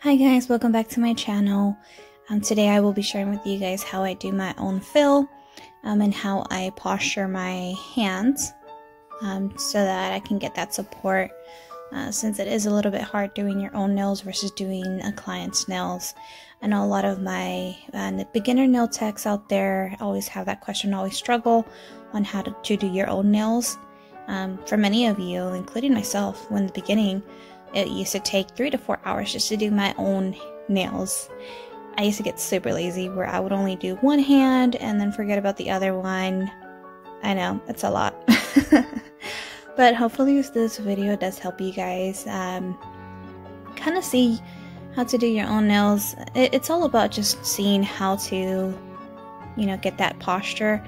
Hi guys, welcome back to my channel. Today I will be sharing with you guys how I do my own fill and how I posture my hands so that I can get that support since it is a little bit hard doing your own nails versus doing a client's nails. I know a lot of my the beginner nail techs out there always have that question, always struggle on how to do your own nails. For many of you, including myself, when the beginning, it used to take 3 to 4 hours just to do my own nails. I used to get super lazy where I would only do one hand and then forget about the other one. I know, it's a lot. But hopefully this video does help you guys kind of see how to do your own nails. It's all about just seeing how to, get that posture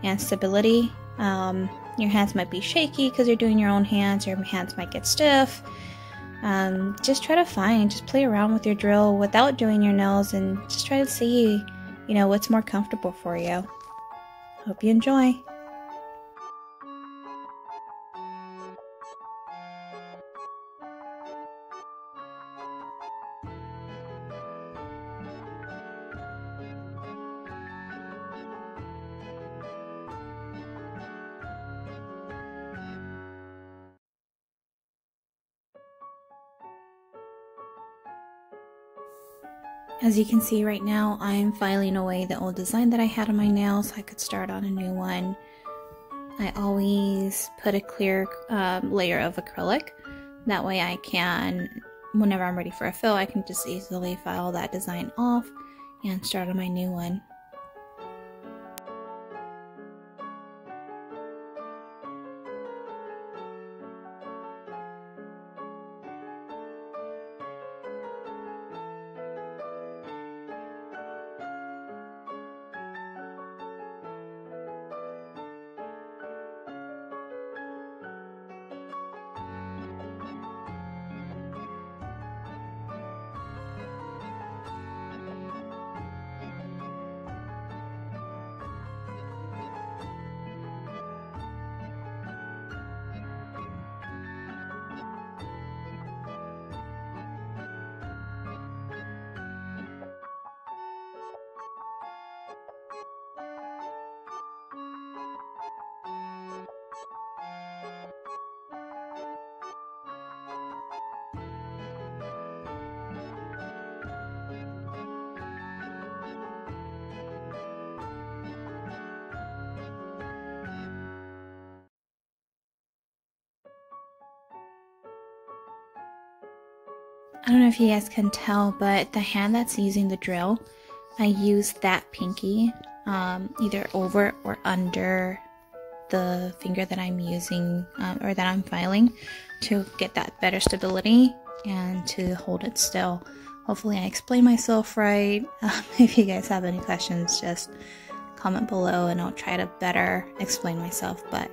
and stability. Your hands might be shaky because you're doing your own hands. Your hands might get stiff. Just try to just play around with your drill without doing your nails and just try to see, what's more comfortable for you. Hope you enjoy. As you can see right now, I'm filing away the old design that I had on my nails so I could start on a new one. I always put a clear layer of acrylic. That way I can, whenever I'm ready for a fill, I can just easily file that design off and start on my new one. I don't know if you guys can tell, but the hand that's using the drill, I use that pinky either over or under the finger that I'm using or that I'm filing to get that better stability and to hold it still. Hopefully I explain myself right. If you guys have any questions, just comment below and I'll try to better explain myself. But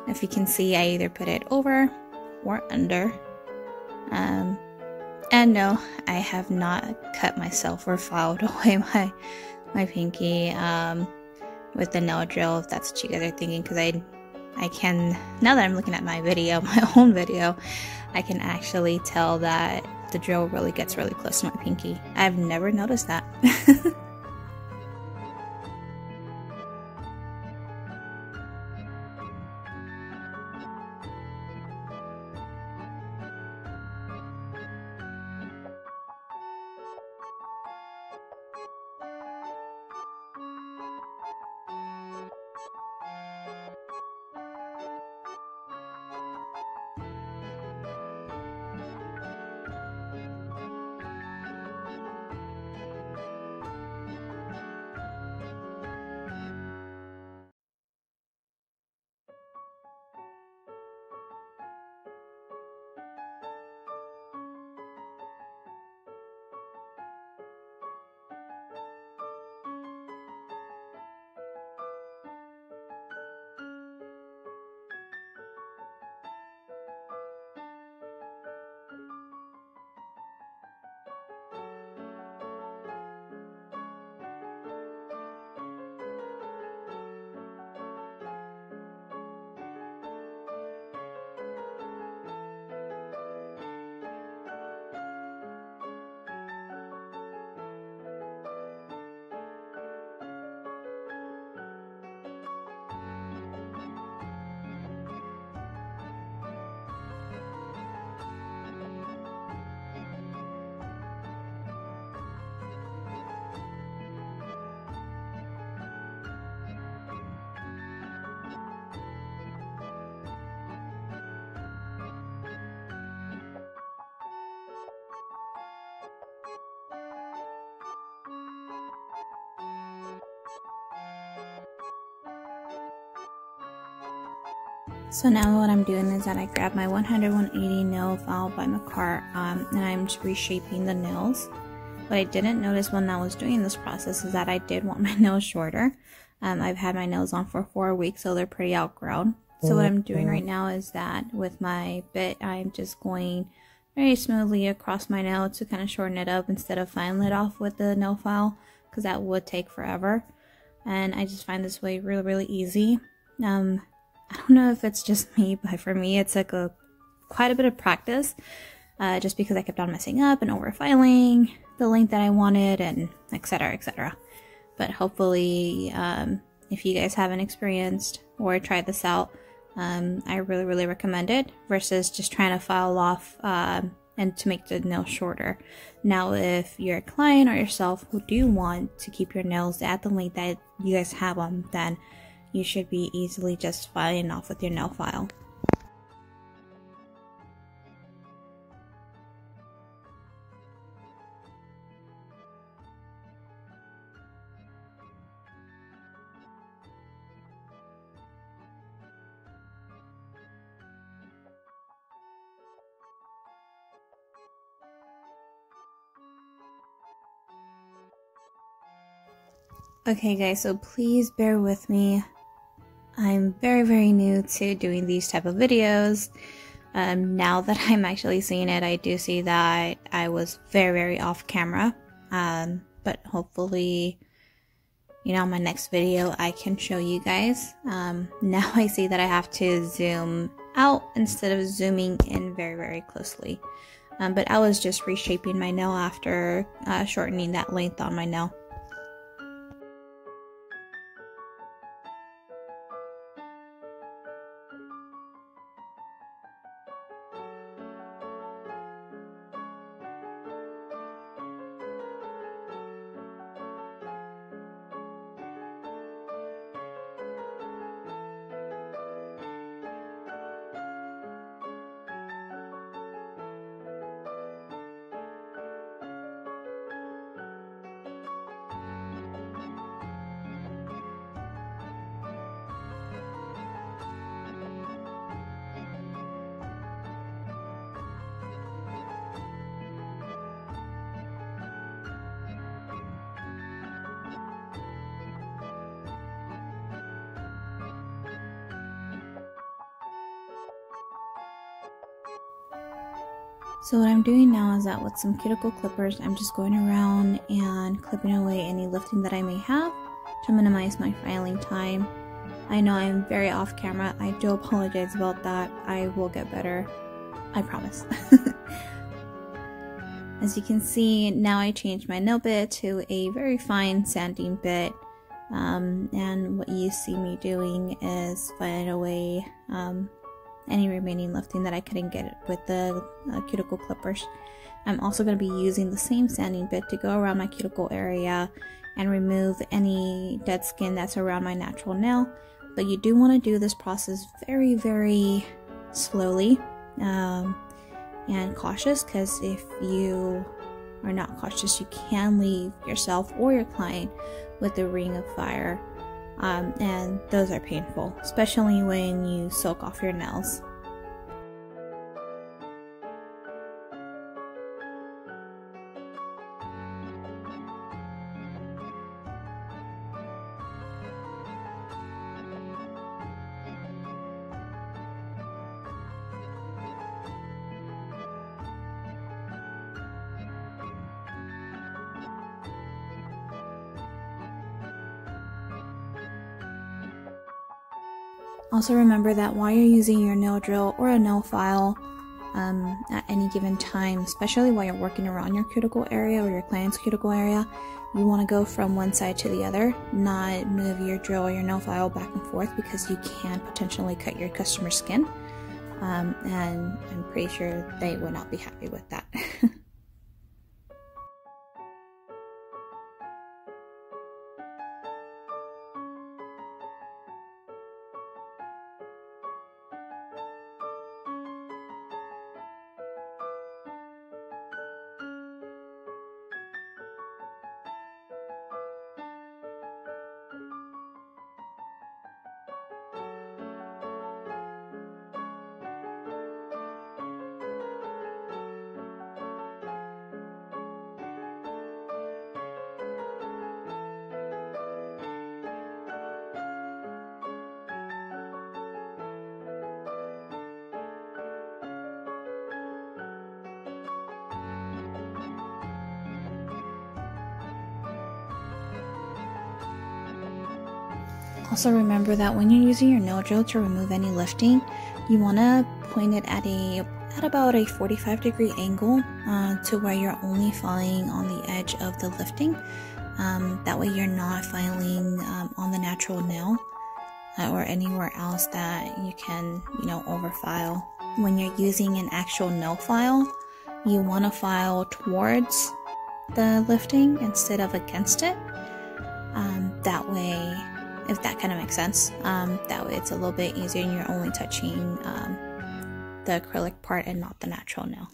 if you can see, I either put it over or under. And no, I have not cut myself or filed away my pinky with the nail drill, if that's what you guys are thinking, because I can, now that I'm looking at my video, my own video, I can actually tell that the drill really gets really close to my pinky. I've never noticed that. So now what I'm doing is that I grab my 100/180 nail file by my cart, and I'm just reshaping the nails. What I didn't notice when I was doing this process is that I did want my nails shorter. I've had my nails on for 4 weeks, so they're pretty outgrown. So what I'm doing right now is that with my bit, I'm just going very smoothly across my nail to kind of shorten it up instead of filing it off with the nail file, because that would take forever. And I just find this way really easy. I don't know if it's just me, but for me it's like quite a bit of practice, just because I kept on messing up and over filing the length that I wanted, and etc. But hopefully, if you guys haven't experienced or tried this out, I really recommend it versus just trying to file off and to make the nails shorter. Now, if you're a client or yourself who do want to keep your nails at the length that you guys have them, then you should be easily just filing off with your nail file. Okay guys, so please bear with me. I'm very new to doing these type of videos. Now that I'm actually seeing it, I do see that I was very off camera. But hopefully, you know, my next video I can show you guys. Now I see that I have to zoom out instead of zooming in very closely. But I was just reshaping my nail after shortening that length on my nail. So what I'm doing now is that with some cuticle clippers, I'm just going around and clipping away any lifting that I may have to minimize my filing time. I know I'm very off camera. I do apologize about that. I will get better. I promise. As you can see, now I changed my nail bit to a very fine sanding bit. And what you see me doing is filing away any remaining lifting that I couldn't get with the cuticle clippers. I'm also going to be using the same sanding bit to go around my cuticle area and remove any dead skin that's around my natural nail. But you do want to do this process very slowly and cautious, because if you are not cautious, you can leave yourself or your client with a ring of fire. And those are painful, especially when you soak off your nails. Also remember that while you're using your nail drill or a nail file at any given time, especially while you're working around your cuticle area or your client's cuticle area, you want to go from one side to the other, not move your drill or your nail file back and forth, because you can potentially cut your customer's skin. And I'm pretty sure they would not be happy with that. Also remember that when you're using your nail drill to remove any lifting, you want to point it at about a 45-degree angle to where you're only filing on the edge of the lifting. That way you're not filing on the natural nail or anywhere else that you can, overfile. When you're using an actual nail file, you want to file towards the lifting instead of against it. That way, if that kind of makes sense, that way it's a little bit easier and you're only touching the acrylic part and not the natural nail.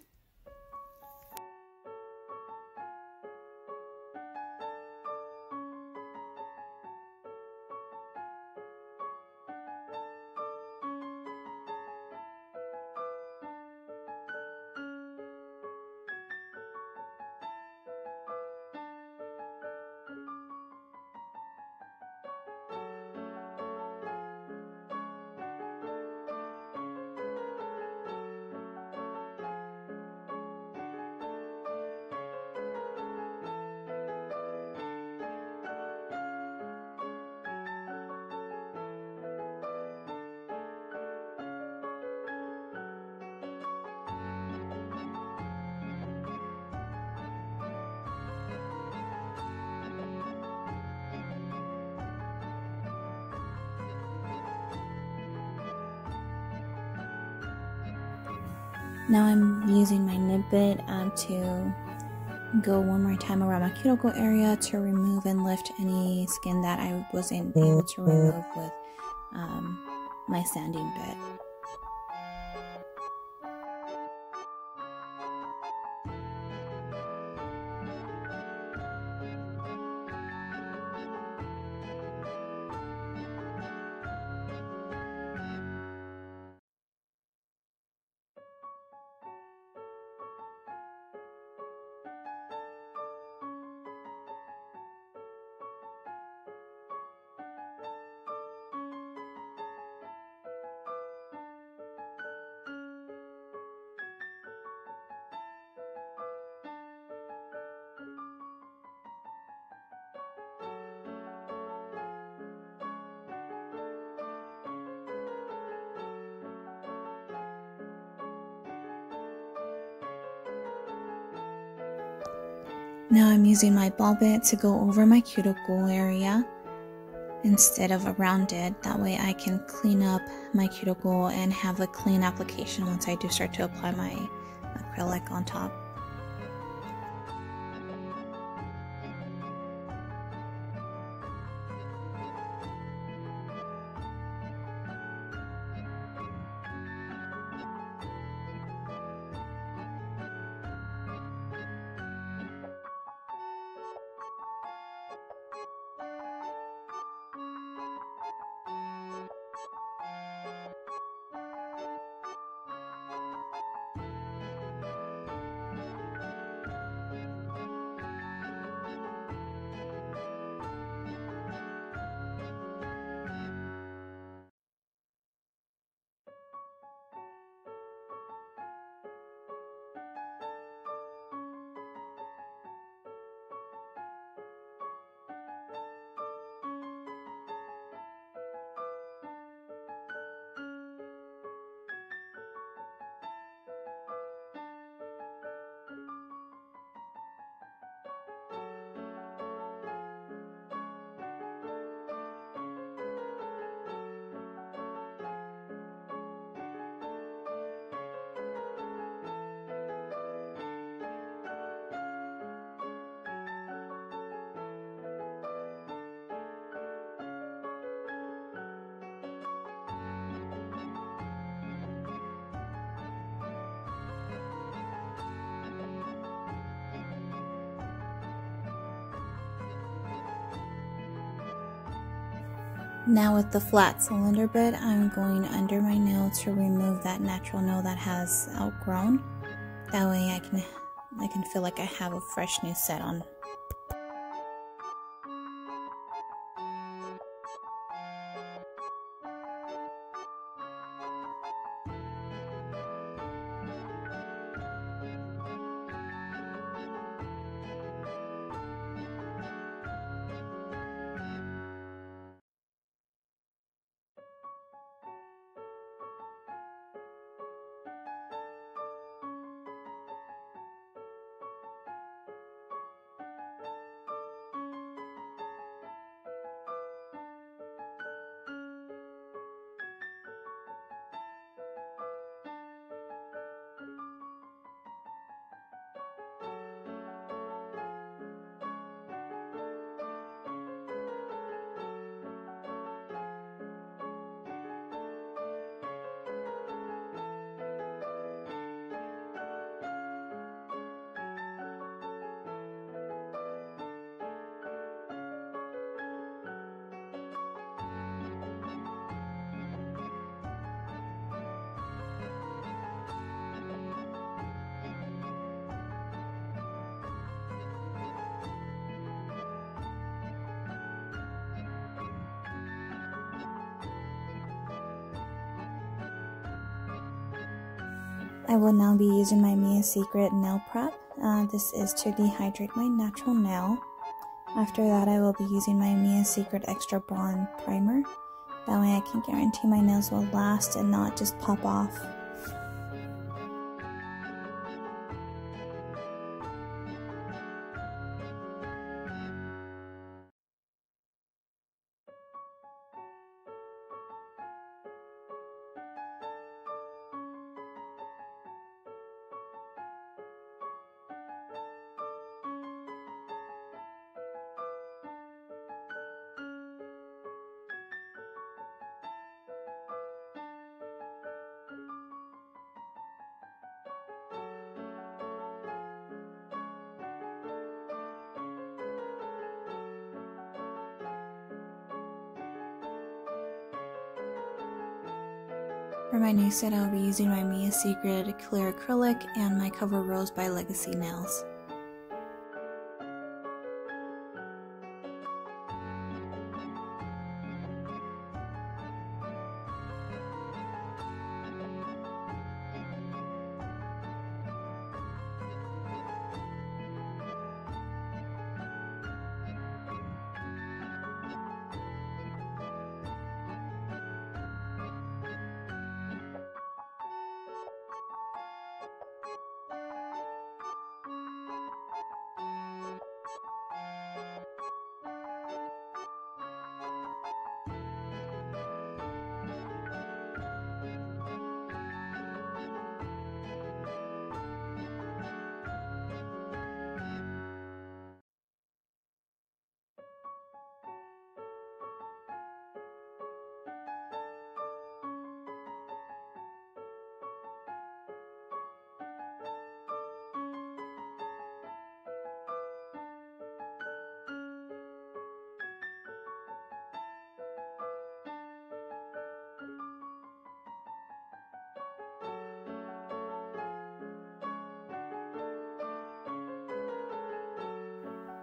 Now I'm using my nib bit to go one more time around my cuticle area to remove and lift any skin that I wasn't able to remove with my sanding bit. Now I'm using my ball bit to go over my cuticle area instead of around it. That way I can clean up my cuticle and have a clean application once I do start to apply my acrylic on top. Now with the flat cylinder bit, I'm going under my nail to remove that natural nail that has outgrown. That way I can feel like I have a fresh new set on. I will now be using my Mia Secret nail prep. This is to dehydrate my natural nail. After that, I will be using my Mia Secret Extra Bond Primer. That way I can guarantee my nails will last and not just pop off. For my nail set, I'll be using my Mia Secret Clear Acrylic and my Cover Rose by Legacy Nails.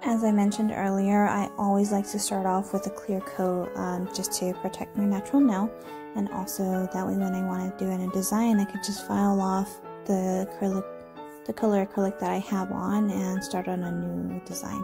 As I mentioned earlier, I always like to start off with a clear coat just to protect my natural nail, and also that way when I want to do a design I can just file off the color acrylic that I have on and start on a new design.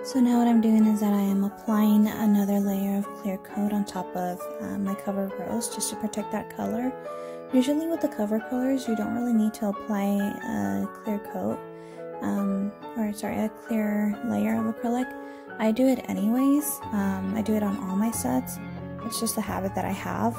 So now what I'm doing is that I am applying another layer of clear coat on top of my cover rose just to protect that color. Usually with the cover colors, you don't really need to apply a clear coat, a clear layer of acrylic. I do it anyways. I do it on all my sets. It's just a habit that I have.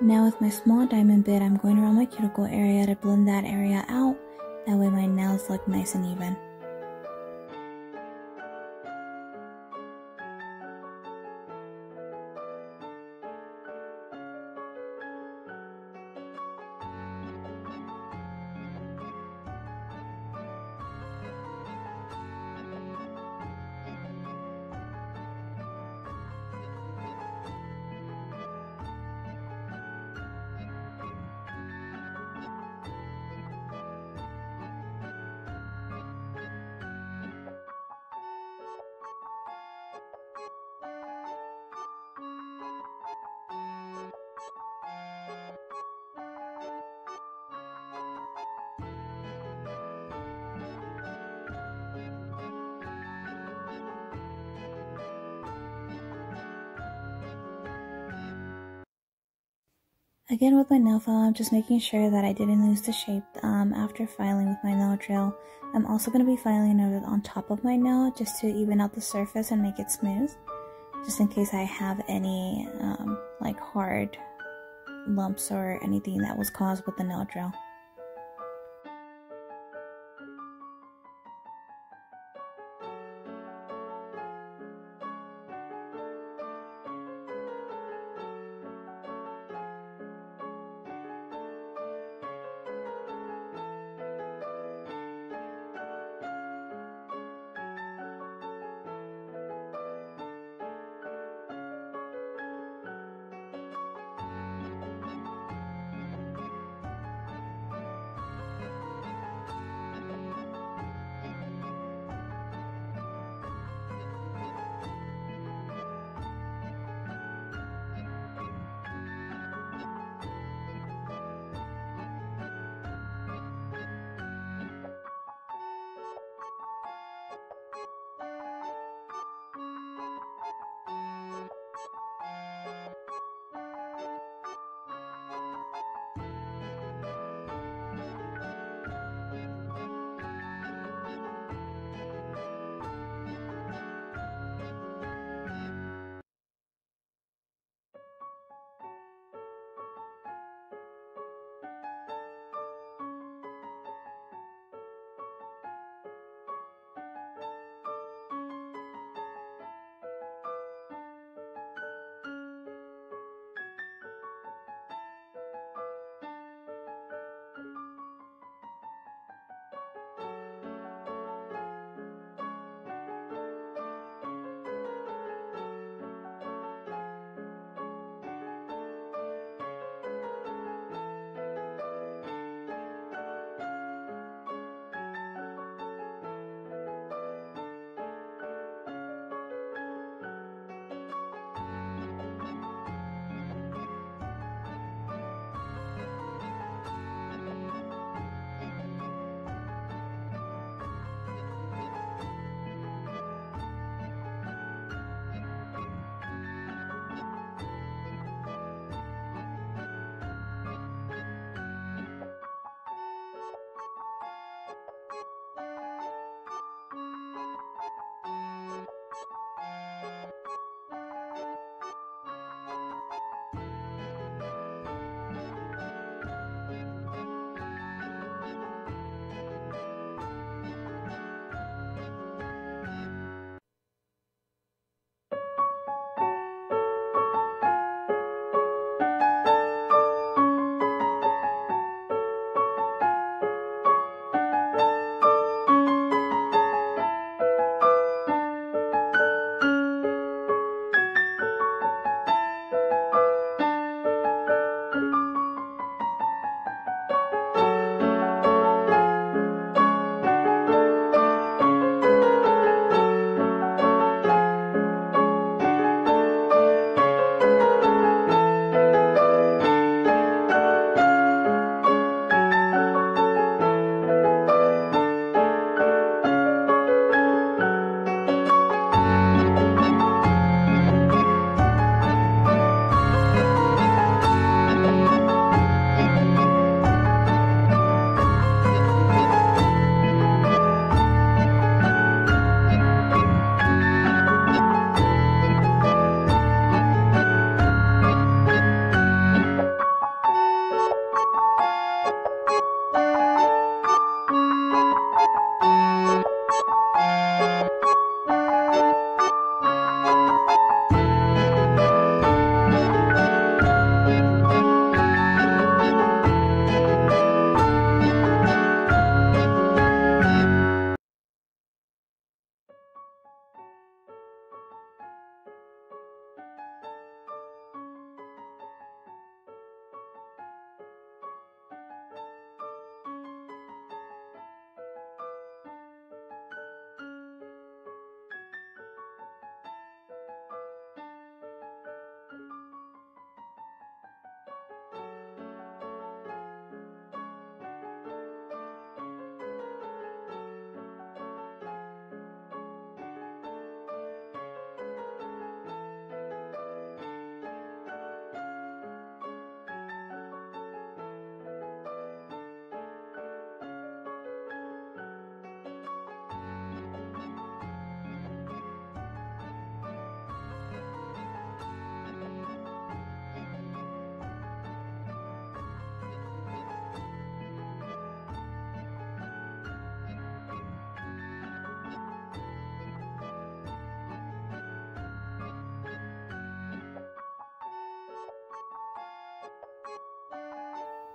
Now with my small diamond bit, I'm going around my cuticle area to blend that area out. That way my nails look nice and even. Again with my nail file, I'm just making sure that I didn't lose the shape after filing with my nail drill. I'm also going to be filing it on top of my nail just to even out the surface and make it smooth, just in case I have any like hard lumps or anything that was caused with the nail drill.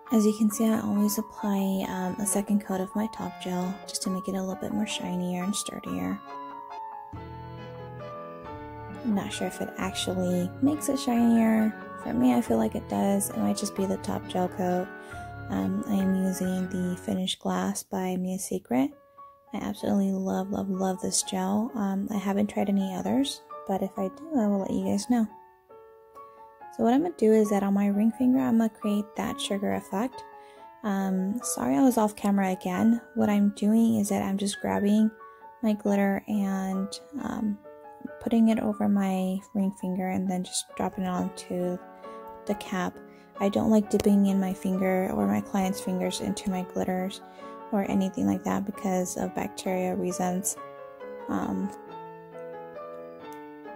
As you can see, I always apply a second coat of my top gel just to make it a little bit more shinier and sturdier. I'm not sure if it actually makes it shinier. For me, I feel like it does. It might just be the top gel coat. I am using the Finish Glass by Mia Secret. I absolutely love this gel. I haven't tried any others, but if I do, I will let you guys know. So what I'm going to do is that on my ring finger, I'm going to create that sugar effect. Sorry I was off camera again. What I'm doing is that I'm just grabbing my glitter and putting it over my ring finger and then just dropping it onto the cap. I don't like dipping in my finger or my client's fingers into my glitters or anything like that because of bacteria reasons.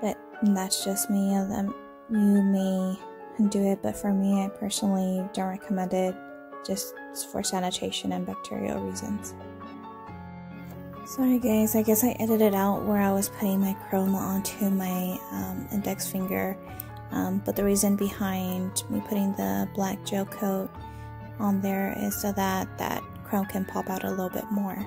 But that's just me. You may do it, but for me, I personally don't recommend it just for sanitation and bacterial reasons. Sorry guys, I guess I edited out where I was putting my chrome onto my index finger, but the reason behind me putting the black gel coat on there is so that that chrome can pop out a little bit more.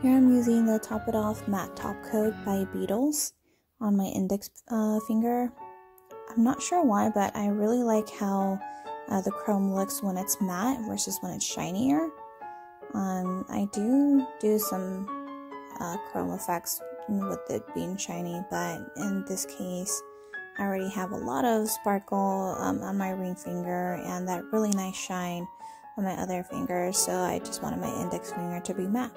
Here I'm using the Top It Off Matte Top Coat by Beetles on my index finger. I'm not sure why, but I really like how the chrome looks when it's matte versus when it's shinier. I do some chrome effects with it being shiny, but in this case, I already have a lot of sparkle on my ring finger and that really nice shine on my other fingers, so I just wanted my index finger to be matte.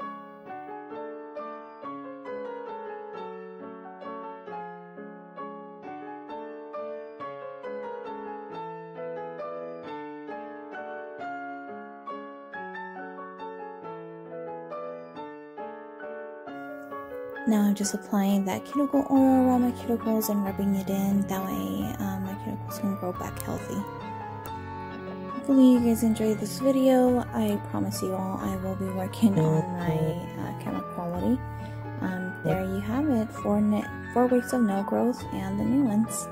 Now I'm just applying that cuticle oil around my cuticles and rubbing it in. That way my cuticles can grow back healthy. Hopefully you guys enjoyed this video. I promise you all I will be working on my camera quality. There you have it, 4 weeks of no growth and the new ones.